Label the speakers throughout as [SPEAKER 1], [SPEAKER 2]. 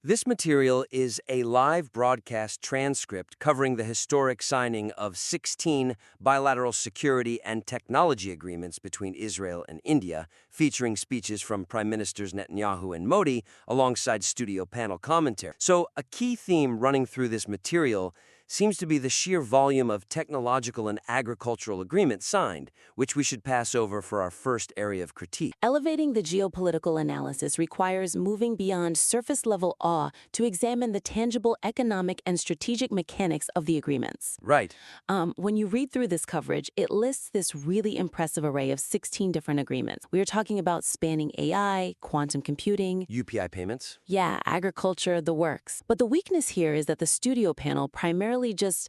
[SPEAKER 1] This material is a live broadcast transcript covering the historic signing of 16 bilateral security and technology agreements between Israel and India, featuring speeches from Prime Ministers Netanyahu and Modi alongside studio panel commentary. So, a key theme running through this material seems to be the sheer volume of technological and agricultural agreements signed, which we should pass over for our first area of critique.
[SPEAKER 2] Elevating the geopolitical analysis requires moving beyond surface-level awe to examine the tangible economic and strategic mechanics of the agreements.
[SPEAKER 1] Right.
[SPEAKER 2] When you read through this coverage, it lists this really impressive array of 16 different agreements. We are talking about spanning AI, quantum computing,
[SPEAKER 1] UPI payments.
[SPEAKER 2] yeah, agriculture, the works. But the weakness here is that the studio panel primarily just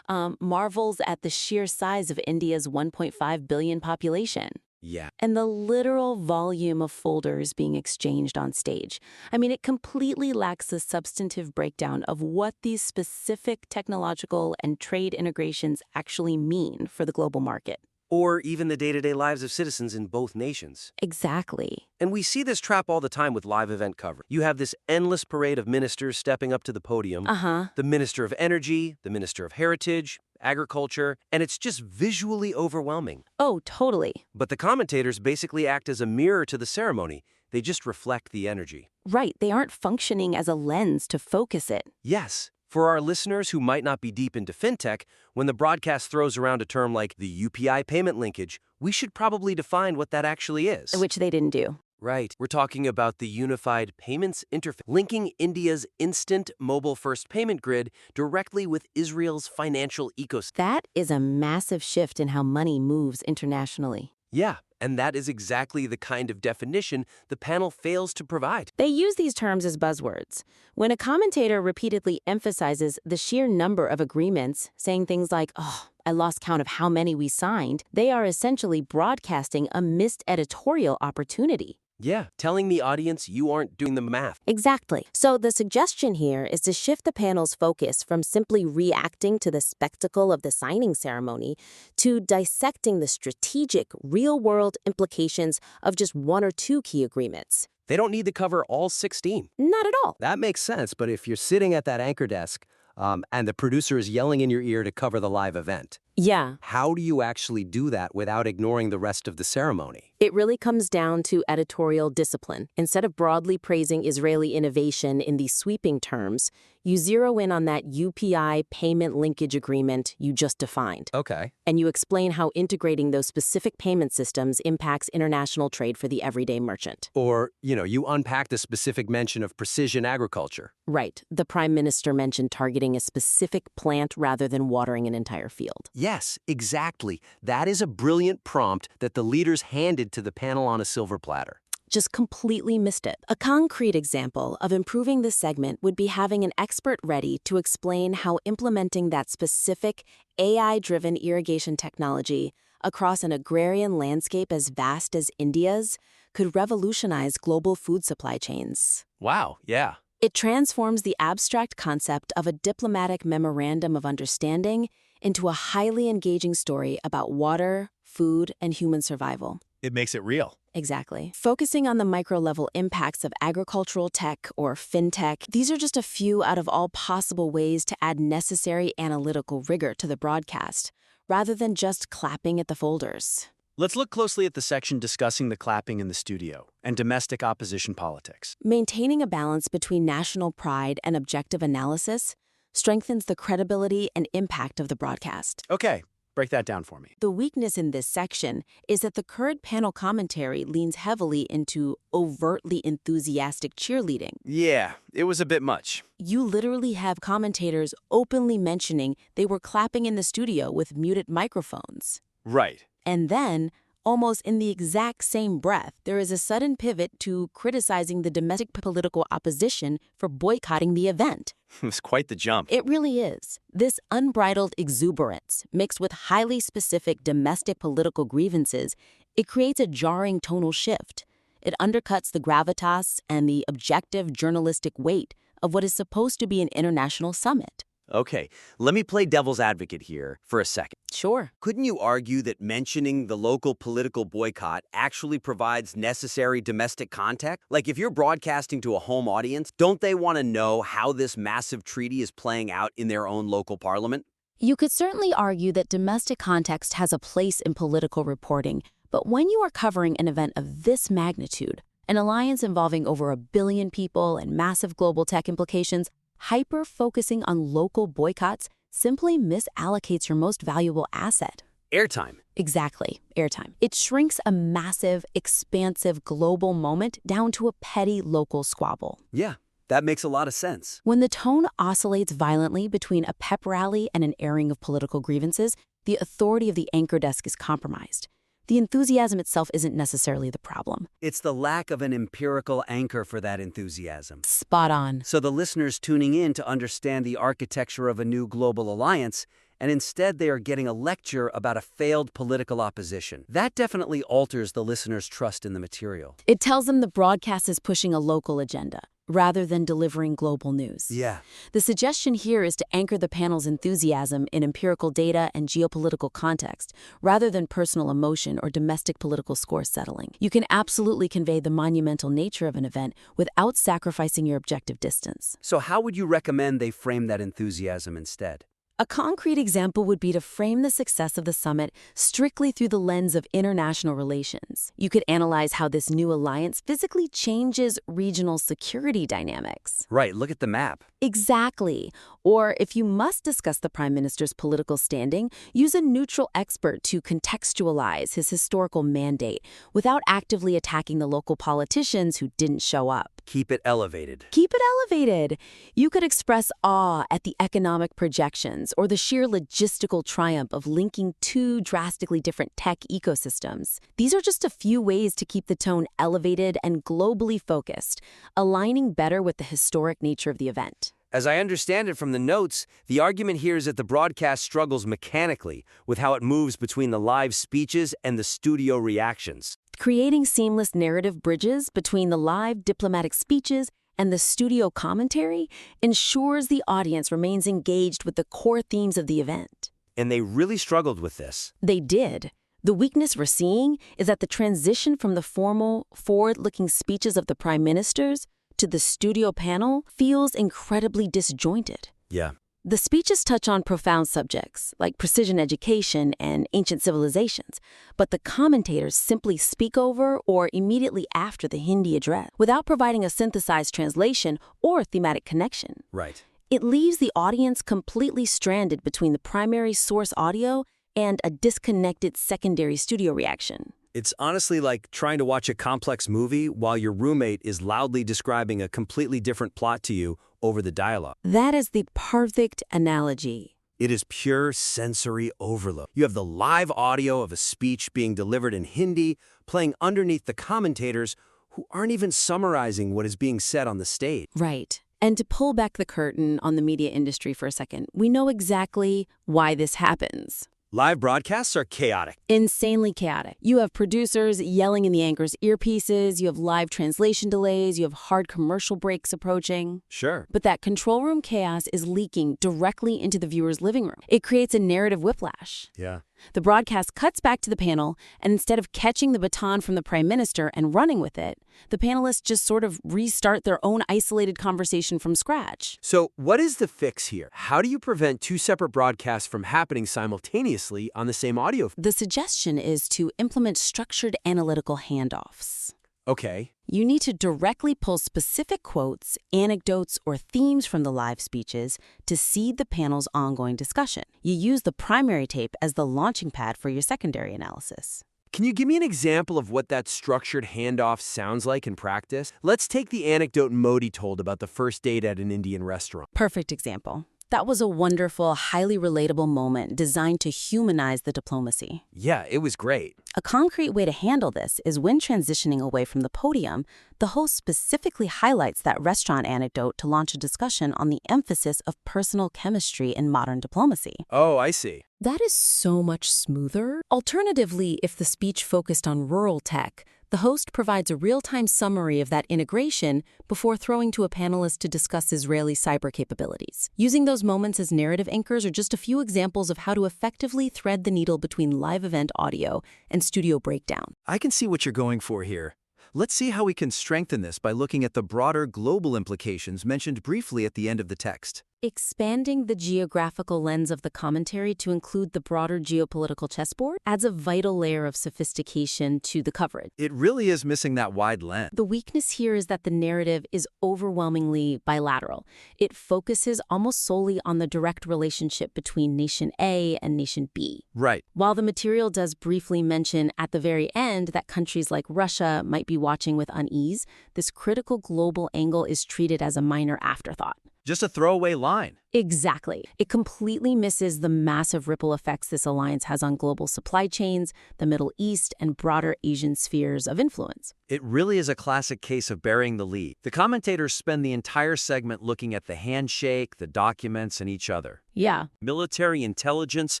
[SPEAKER 2] marvels at the sheer size of India's 1.5 billion population.
[SPEAKER 1] Yeah.
[SPEAKER 2] And the literal volume of folders being exchanged on stage. I mean, it completely lacks a substantive breakdown of what these specific technological and trade integrations actually mean for the global market.
[SPEAKER 1] Or even the day-to-day lives of citizens in both nations.
[SPEAKER 2] Exactly.
[SPEAKER 1] And we see this trap all the time with live event coverage. You have this endless parade of ministers stepping up to the podium. The Minister of Energy, the Minister of Heritage, Agriculture, and it's just visually overwhelming.
[SPEAKER 2] Oh, totally.
[SPEAKER 1] But the commentators basically act as a mirror to the ceremony. They just reflect the energy.
[SPEAKER 2] Right, they aren't functioning as a lens to focus it.
[SPEAKER 1] Yes. For our listeners who might not be deep into fintech, when the broadcast throws around a term like the UPI payment linkage, we should probably define what that actually is.
[SPEAKER 2] Which they didn't do.
[SPEAKER 1] Right. We're talking about the Unified Payments Interface, linking India's instant mobile-first payment grid directly with Israel's financial ecosystem.
[SPEAKER 2] That is a massive shift in how money moves internationally.
[SPEAKER 1] Yeah, and that is exactly the kind of definition the panel fails to provide.
[SPEAKER 2] They use these terms as buzzwords. When a commentator repeatedly emphasizes the sheer number of agreements, saying things like, "Oh, I lost count of how many we signed," they are essentially broadcasting a missed editorial opportunity.
[SPEAKER 1] Yeah, telling the audience you aren't doing the math.
[SPEAKER 2] Exactly. So the suggestion here is to shift the panel's focus from simply reacting to the spectacle of the signing ceremony to dissecting the strategic, real-world implications of just one or two key agreements.
[SPEAKER 1] They don't need to cover all 16.
[SPEAKER 2] Not at all.
[SPEAKER 1] That makes sense, but if you're sitting at that anchor desk and the producer is yelling in your ear to cover the live event,
[SPEAKER 2] Yeah.
[SPEAKER 1] how do you actually do that without ignoring the rest of the ceremony?
[SPEAKER 2] It really comes down to editorial discipline. Instead of broadly praising Israeli innovation in these sweeping terms, you zero in on that UPI payment linkage agreement you just defined.
[SPEAKER 1] Okay.
[SPEAKER 2] And you explain how integrating those specific payment systems impacts international trade for the everyday merchant.
[SPEAKER 1] Or, you unpack the specific mention of precision agriculture.
[SPEAKER 2] Right. The Prime Minister mentioned targeting a specific plant rather than watering an entire field.
[SPEAKER 1] Yes, exactly. That is a brilliant prompt that the leaders handed to the panel on a silver platter.
[SPEAKER 2] Just completely missed it. A concrete example of improving this segment would be having an expert ready to explain how implementing that specific AI-driven irrigation technology across an agrarian landscape as vast as India's could revolutionize global food supply chains.
[SPEAKER 1] Wow, yeah.
[SPEAKER 2] It transforms the abstract concept of a diplomatic memorandum of understanding into a highly engaging story about water, food, and human survival.
[SPEAKER 3] It makes it real.
[SPEAKER 2] Exactly. Focusing on the micro-level impacts of agricultural tech or fintech, these are just a few out of all possible ways to add necessary analytical rigor to the broadcast, rather than just clapping at the folders.
[SPEAKER 3] Let's look closely at the section discussing the clapping in the studio and domestic opposition politics.
[SPEAKER 2] Maintaining a balance between national pride and objective analysis strengthens the credibility and impact of the broadcast.
[SPEAKER 3] Okay, break that down for me.
[SPEAKER 2] The weakness in this section is that the current panel commentary leans heavily into overtly enthusiastic cheerleading.
[SPEAKER 3] Yeah, it was a bit much.
[SPEAKER 2] You literally have commentators openly mentioning they were clapping in the studio with muted microphones.
[SPEAKER 3] Right.
[SPEAKER 2] And then, almost in the exact same breath, there is a sudden pivot to criticizing the domestic political opposition for boycotting the event.
[SPEAKER 3] It was quite the jump.
[SPEAKER 2] It really is. This unbridled exuberance, mixed with highly specific domestic political grievances, it creates a jarring tonal shift. It undercuts the gravitas and the objective journalistic weight of what is supposed to be an international summit.
[SPEAKER 1] Okay, let me play devil's advocate here for a second.
[SPEAKER 2] Sure.
[SPEAKER 1] Couldn't you argue that mentioning the local political boycott actually provides necessary domestic context? Like if you're broadcasting to a home audience, don't they want to know how this massive treaty is playing out in their own local parliament?
[SPEAKER 2] You could certainly argue that domestic context has a place in political reporting, but when you are covering an event of this magnitude, an alliance involving over 1 billion people and massive global tech implications, hyper-focusing on local boycotts simply misallocates your most valuable asset.
[SPEAKER 1] Airtime.
[SPEAKER 2] Exactly, airtime. It shrinks a massive, expansive global moment down to a petty local squabble.
[SPEAKER 1] Yeah, that makes a lot of sense.
[SPEAKER 2] When the tone oscillates violently between a pep rally and an airing of political grievances, the authority of the anchor desk is compromised. The enthusiasm itself isn't necessarily the problem.
[SPEAKER 1] It's the lack of an empirical anchor for that enthusiasm.
[SPEAKER 2] Spot on.
[SPEAKER 1] So the listeners tuning in to understand the architecture of a new global alliance, and instead they are getting a lecture about a failed political opposition. That definitely alters the listener's trust in the material.
[SPEAKER 2] It tells them the broadcast is pushing a local agenda, rather than delivering global news.
[SPEAKER 1] Yeah.
[SPEAKER 2] The suggestion here is to anchor the panel's enthusiasm in empirical data and geopolitical context, rather than personal emotion or domestic political score settling. You can absolutely convey the monumental nature of an event without sacrificing your objective distance.
[SPEAKER 1] So how would you recommend they frame that enthusiasm instead?
[SPEAKER 2] A concrete example would be to frame the success of the summit strictly through the lens of international relations. You could analyze how this new alliance physically changes regional security dynamics.
[SPEAKER 1] Right, look at the map.
[SPEAKER 2] Exactly. Or if you must discuss the prime minister's political standing, use a neutral expert to contextualize his historical mandate without actively attacking the local politicians who didn't show up.
[SPEAKER 1] Keep it elevated.
[SPEAKER 2] Keep it elevated. You could express awe at the economic projections or the sheer logistical triumph of linking two drastically different tech ecosystems. These are just a few ways to keep the tone elevated and globally focused, aligning better with the historic nature of the event.
[SPEAKER 1] As I understand it from the notes, the argument here is that the broadcast struggles mechanically with how it moves between the live speeches and the studio reactions.
[SPEAKER 2] Creating seamless narrative bridges between the live diplomatic speeches and the studio commentary ensures the audience remains engaged with the core themes of the event.
[SPEAKER 1] And they really struggled with this.
[SPEAKER 2] They did. The weakness we're seeing is that the transition from the formal, forward-looking speeches of the prime ministers to the studio panel feels incredibly disjointed.
[SPEAKER 1] Yeah.
[SPEAKER 2] The speeches touch on profound subjects, like precision education and ancient civilizations, but the commentators simply speak over or immediately after the Hindi address, without providing a synthesized translation or thematic connection.
[SPEAKER 1] Right.
[SPEAKER 2] It leaves the audience completely stranded between the primary source audio and a disconnected secondary studio reaction.
[SPEAKER 1] It's honestly like trying to watch a complex movie while your roommate is loudly describing a completely different plot to you over the dialogue.
[SPEAKER 2] That is the perfect analogy.
[SPEAKER 1] It is pure sensory overload. You have the live audio of a speech being delivered in Hindi, playing underneath the commentators who aren't even summarizing what is being said on the stage.
[SPEAKER 2] Right. And to pull back the curtain on the media industry for a second, we know exactly why this happens.
[SPEAKER 1] Live broadcasts are chaotic.
[SPEAKER 2] Insanely chaotic. You have producers yelling in the anchor's earpieces, you have live translation delays, you have hard commercial breaks approaching.
[SPEAKER 1] Sure.
[SPEAKER 2] But that control room chaos is leaking directly into the viewer's living room. It creates a narrative whiplash.
[SPEAKER 1] Yeah.
[SPEAKER 2] The broadcast cuts back to the panel, and instead of catching the baton from the prime minister and running with it, the panelists just sort of restart their own isolated conversation from scratch.
[SPEAKER 1] So what is the fix here? How do you prevent two separate broadcasts from happening simultaneously on the same audio?
[SPEAKER 2] The suggestion is to implement structured analytical handoffs.
[SPEAKER 1] Okay.
[SPEAKER 2] You need to directly pull specific quotes, anecdotes, or themes from the live speeches to seed the panel's ongoing discussion. You use the primary tape as the launching pad for your secondary analysis.
[SPEAKER 1] Can you give me an example of what that structured handoff sounds like in practice? Let's take the anecdote Modi told about the first date at an Indian restaurant.
[SPEAKER 2] Perfect example. That was a wonderful, highly relatable moment designed to humanize the diplomacy.
[SPEAKER 1] Yeah, it was great.
[SPEAKER 2] A concrete way to handle this is when transitioning away from the podium, the host specifically highlights that restaurant anecdote to launch a discussion on the emphasis of personal chemistry in modern diplomacy.
[SPEAKER 1] Oh, I see.
[SPEAKER 2] That is so much smoother. Alternatively, if the speech focused on rural tech, The host provides a real-time summary of that integration before throwing to a panelist to discuss Israeli cyber capabilities. Using those moments as narrative anchors are just a few examples of how to effectively thread the needle between live event audio and studio breakdown.
[SPEAKER 3] I can see what you're going for here. Let's see how we can strengthen this by looking at the broader global implications mentioned briefly at the end of the text.
[SPEAKER 2] Expanding the geographical lens of the commentary to include the broader geopolitical chessboard adds a vital layer of sophistication to the coverage.
[SPEAKER 3] It really is missing that wide lens.
[SPEAKER 2] The weakness here is that the narrative is overwhelmingly bilateral. It focuses almost solely on the direct relationship between Nation A and Nation B.
[SPEAKER 3] Right.
[SPEAKER 2] While the material does briefly mention at the very end that countries like Russia might be watching with unease, this critical global angle is treated as a minor afterthought.
[SPEAKER 3] Just a throwaway line.
[SPEAKER 2] Exactly. It completely misses the massive ripple effects this alliance has on global supply chains, the Middle East, and broader Asian spheres of influence.
[SPEAKER 3] It really is a classic case of burying the lead. The commentators spend the entire segment looking at the handshake, the documents, and each other.
[SPEAKER 2] Yeah.
[SPEAKER 1] Military intelligence,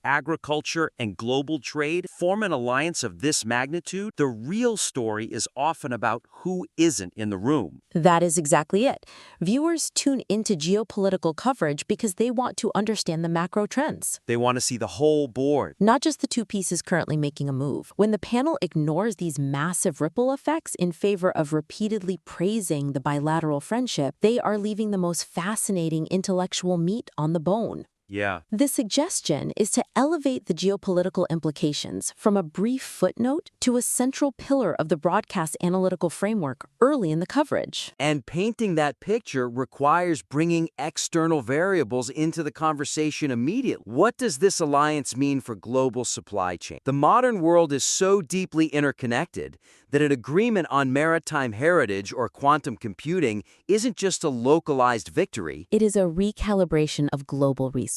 [SPEAKER 1] agriculture, and global trade form an alliance of this magnitude. The real story is often about who isn't in the room.
[SPEAKER 2] That is exactly it. Viewers tune into geopolitical coverage because they want to understand the macro trends.
[SPEAKER 1] They want to see the whole board.
[SPEAKER 2] Not just the two pieces currently making a move. When the panel ignores these massive ripple effects in favor of repeatedly praising the bilateral friendship, they are leaving the most fascinating intellectual meat on the bone.
[SPEAKER 1] Yeah.
[SPEAKER 2] The suggestion is to elevate the geopolitical implications from a brief footnote to a central pillar of the broadcast analytical framework early in the coverage.
[SPEAKER 1] And painting that picture requires bringing external variables into the conversation immediately. What does this alliance mean for global supply chain? The modern world is so deeply interconnected that an agreement on maritime heritage or quantum computing isn't just a localized victory.
[SPEAKER 2] It is a recalibration of global resources.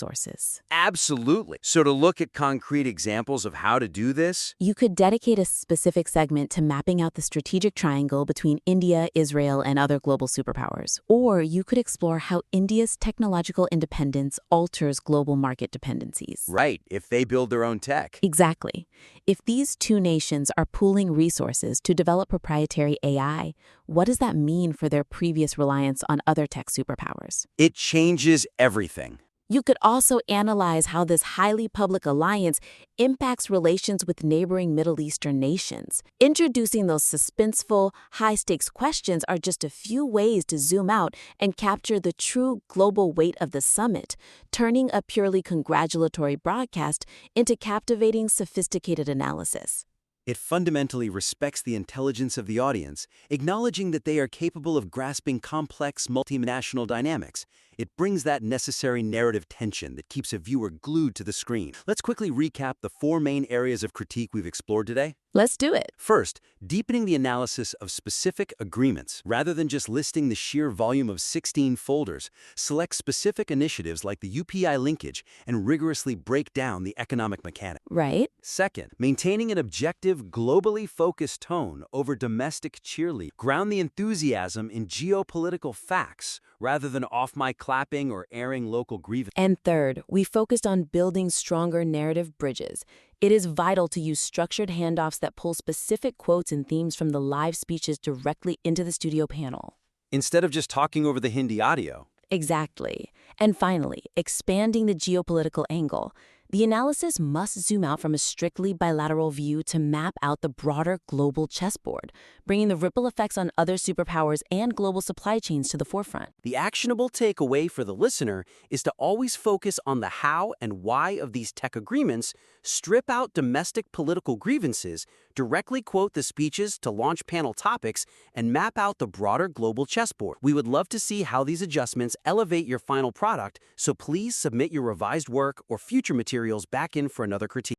[SPEAKER 1] Absolutely. So to look at concrete examples of how to do this,
[SPEAKER 2] You could dedicate a specific segment to mapping out the strategic triangle between India, Israel, and other global superpowers. Or you could explore how India's technological independence alters global market dependencies.
[SPEAKER 1] right, if they build their own tech.
[SPEAKER 2] Exactly. If these two nations are pooling resources to develop proprietary AI, what does that mean for their previous reliance on other tech superpowers?
[SPEAKER 1] It changes everything.
[SPEAKER 2] You could also analyze how this highly public alliance impacts relations with neighboring Middle Eastern nations. Introducing those suspenseful, high-stakes questions are just a few ways to zoom out and capture the true global weight of the summit, turning a purely congratulatory broadcast into captivating, sophisticated analysis.
[SPEAKER 3] It fundamentally respects the intelligence of the audience, acknowledging that they are capable of grasping complex multinational dynamics. It brings that necessary narrative tension that keeps a viewer glued to the screen. Let's quickly recap the 4 main areas of critique we've explored today.
[SPEAKER 2] Let's do it.
[SPEAKER 3] First, deepening the analysis of specific agreements. Rather than just listing the sheer volume of 16 folders, select specific initiatives like the UPI linkage and rigorously break down the economic mechanics.
[SPEAKER 2] Right?
[SPEAKER 3] Second, maintaining an objective, globally focused tone over domestic cheerleading. Ground the enthusiasm in geopolitical facts rather than off-mic clapping or airing local grievances.
[SPEAKER 2] And third, we focused on building stronger narrative bridges. It is vital to use structured handoffs that pull specific quotes and themes from the live speeches directly into the studio panel.
[SPEAKER 3] Instead of just talking over the Hindi audio.
[SPEAKER 2] Exactly. And finally, expanding the geopolitical angle. The analysis must zoom out from a strictly bilateral view to map out the broader global chessboard, bringing the ripple effects on other superpowers and global supply chains to the forefront.
[SPEAKER 1] The actionable takeaway for the listener is to always focus on the how and why of these tech agreements, strip out domestic political grievances, directly quote the speeches to launch panel topics, and map out the broader global chessboard. We would love to see how these adjustments elevate your final product, so please submit your revised work or future materials back in for another critique.